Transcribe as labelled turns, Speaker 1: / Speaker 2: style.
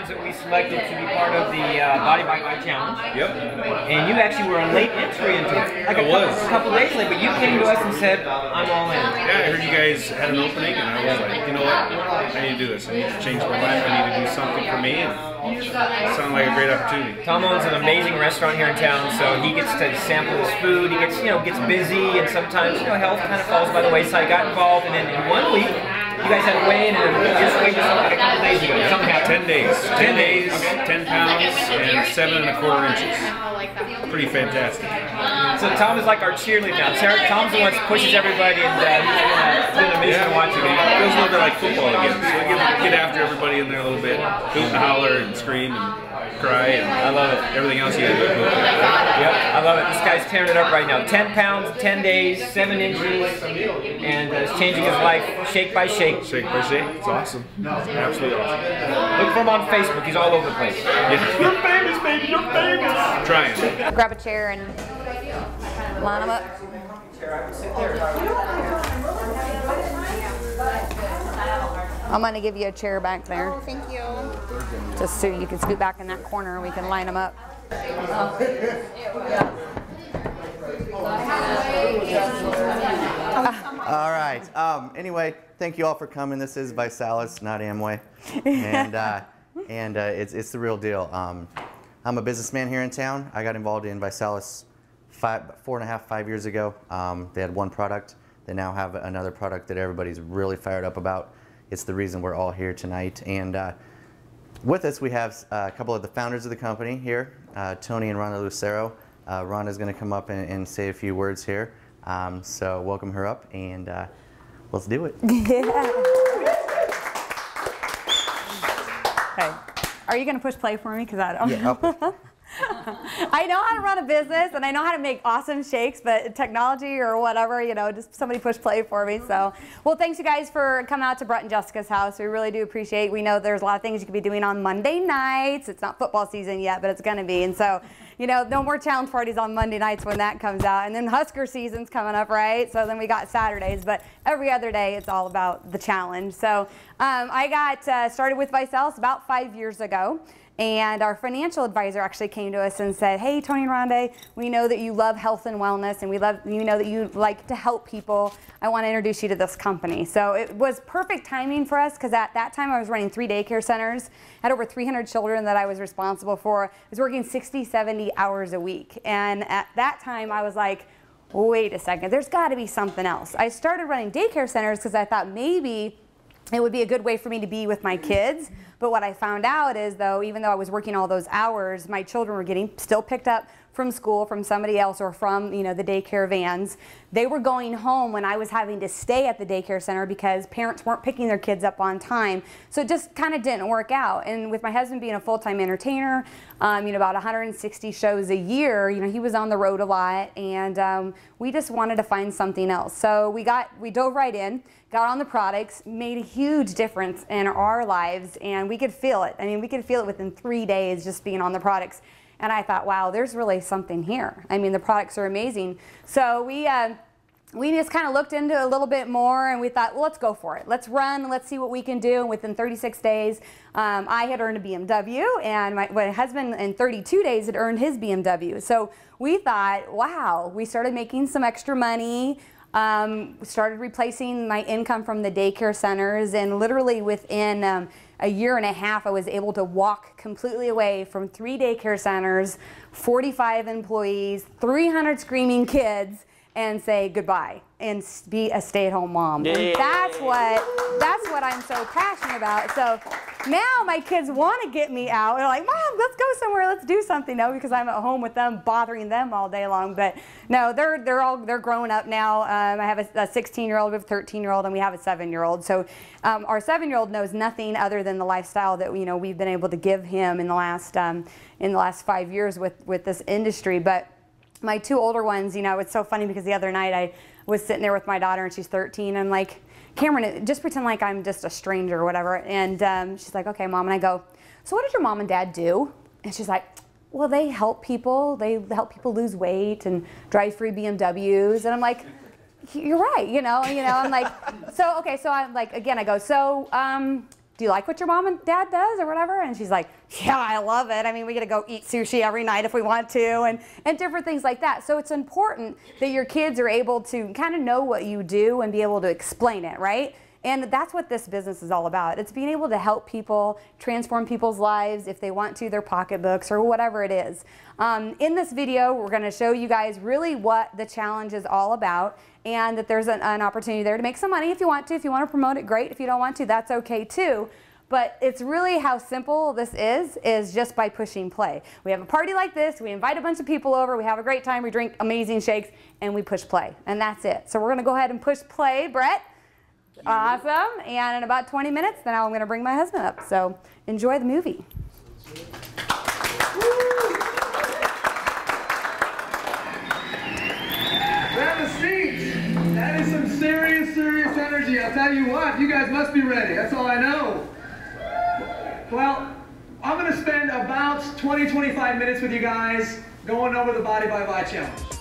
Speaker 1: ones that we selected to be part of the Body by Body Challenge.
Speaker 2: Yep.
Speaker 1: And you actually were a late entry into it. Like a couple days late, but you came to us and said, I'm all in.
Speaker 2: Yeah, I heard you guys had an opening, and I was like, you know what? I need to do this. I need to change my life. I need to do something for me. And it sounded like a great opportunity.
Speaker 1: Tom owns an amazing restaurant here in town, so he gets to sample his food. He gets, gets busy, and sometimes, health kind of falls by the wayside. Got involved, and then in 1 week, you guys had a weigh-in, and just weighed yourself like a couple days ago. Something happened.
Speaker 2: 10 days. 10 days, 10 pounds, and 7 1/4 inches. Pretty fantastic.
Speaker 1: So Tom is like our cheerleader now. Tom's the one that pushes everybody, and he's been amazing to watch you.
Speaker 2: It feels a little bit like football again. So we get after everybody in there a little bit, hoot and holler and scream and cry, and
Speaker 1: I love it.
Speaker 2: Everything else you got to do.
Speaker 1: Yep, I love it. This guy's tearing it up right now. 10 pounds, 10 days, 7 inches, and it's changing his life shake by shake.
Speaker 2: Shake by shake. It's awesome. Absolutely awesome.
Speaker 1: Look for him on Facebook. He's all over the place.
Speaker 2: Yeah.
Speaker 1: You're famous, baby. You're famous.
Speaker 2: Trying.
Speaker 3: Grab a chair and line them up. I'm going to give you a chair back there.
Speaker 4: Oh, thank you.
Speaker 3: Just so you can scoot back in that corner and we can line them up.
Speaker 5: All right. Anyway, thank you all for coming. This is Visalis, not Amway, and it's the real deal. I'm a businessman here in town. I got involved in Visalis 4.5 years ago. They had one product. They now have another product that everybody's really fired up about. It's the reason we're all here tonight. And with us, we have a couple of the founders of the company here, Tony and Rhonda Lucero. Rhonda's going to come up and say a few words here. So welcome her up, and let's do it.
Speaker 3: Yeah. Hey, are you going to push play for me? Because I don't.
Speaker 5: Yeah, I'll push play.
Speaker 3: I know how to run a business and I know how to make awesome shakes, but technology or whatever, just somebody push play for me. So, well, thanks you guys for coming out to Brett and Jessica's house. We really do appreciate it. We know there's a lot of things you could be doing on Monday nights. It's not football season yet, but it's going to be. And so, no more challenge parties on Monday nights when that comes out. And then Husker season's coming up, right? So then we got Saturdays, but every other day it's all about the challenge. So I got started with Visalis about 5 years ago. And our financial advisor actually came to us and said, hey, Tony and Rhonda, we know that you love health and wellness, and we know that you like to help people. I want to introduce you to this company. So it was perfect timing for us because at that time I was running 3 daycare centers, had over 300 children that I was responsible for. I was working 60, 70 hours a week. And at that time I was like, wait a second, there's got to be something else. I started running daycare centers because I thought maybe it would be a good way for me to be with my kids. But what I found out is, though, even though I was working all those hours, my children were getting still picked up from school, from somebody else, or from the daycare vans. They were going home when I was having to stay at the daycare center because parents weren't picking their kids up on time. So it just kind of didn't work out. And with my husband being a full-time entertainer, about 160 shows a year, he was on the road a lot, and we just wanted to find something else. So we dove right in, got on the products, made a huge difference in our lives, and we could feel it. I mean, we could feel it within 3 days just being on the products. And I thought, wow, there's really something here. I mean, the products are amazing. So we just kind of looked into it a little bit more, and we thought, well, let's go for it. Let's run. Let's see what we can do. And within 36 days, I had earned a BMW, and my husband in 32 days had earned his BMW. So we thought, wow, we started making some extra money. Started replacing my income from the daycare centers, and literally within a year and a half, I was able to walk completely away from 3 daycare centers, 45 employees, 300 screaming kids, and say goodbye and be a stay-at-home mom. Yeah. And that's what I'm so passionate about. So now my kids want to get me out. They're like, Mom, let's go somewhere. Let's do something. No, because I'm at home with them, bothering them all day long. But no, they're growing up now. I have a 16-year-old, we have a 13-year-old, and we have a 7-year-old. So our 7-year-old knows nothing other than the lifestyle that we've been able to give him in the last 5 years with this industry. But my 2 older ones, it's so funny because the other night I was sitting there with my daughter, and she's 13. I'm like, Cameron, just pretend like I'm just a stranger or whatever. And she's like, okay, Mom. And I go, so what did your mom and dad do? And she's like, well, they help people. They help people lose weight and drive free BMWs. And I'm like, you're right, I'm like, so, okay, so I'm like, again, I go, so do you like what your mom and dad does or whatever? And she's like, yeah, I love it. I mean, we get to go eat sushi every night if we want to, and different things like that. So it's important that your kids are able to kind of know what you do and be able to explain it, right? And that's what this business is all about. It's being able to help people, transform people's lives if they want to, their pocketbooks or whatever it is. In this video, we're going to show you guys really what the challenge is all about, and that there's an opportunity there to make some money if you want to. If you want to promote it, great. If you don't want to, that's okay too. But it's really how simple this is just by pushing play. We have a party like this, we invite a bunch of people over, we have a great time, we drink amazing shakes, and we push play. And that's it. So we're going to go ahead and push play, Brett. Awesome. And in about 20 minutes, then I'm going to bring my husband up. So enjoy the movie.
Speaker 4: Grab a seat. That is some serious, serious energy. I'll tell you what, you guys must be ready. That's all I know. Well, I'm going to spend about 20-25 minutes with you guys going over the Body by Body challenge.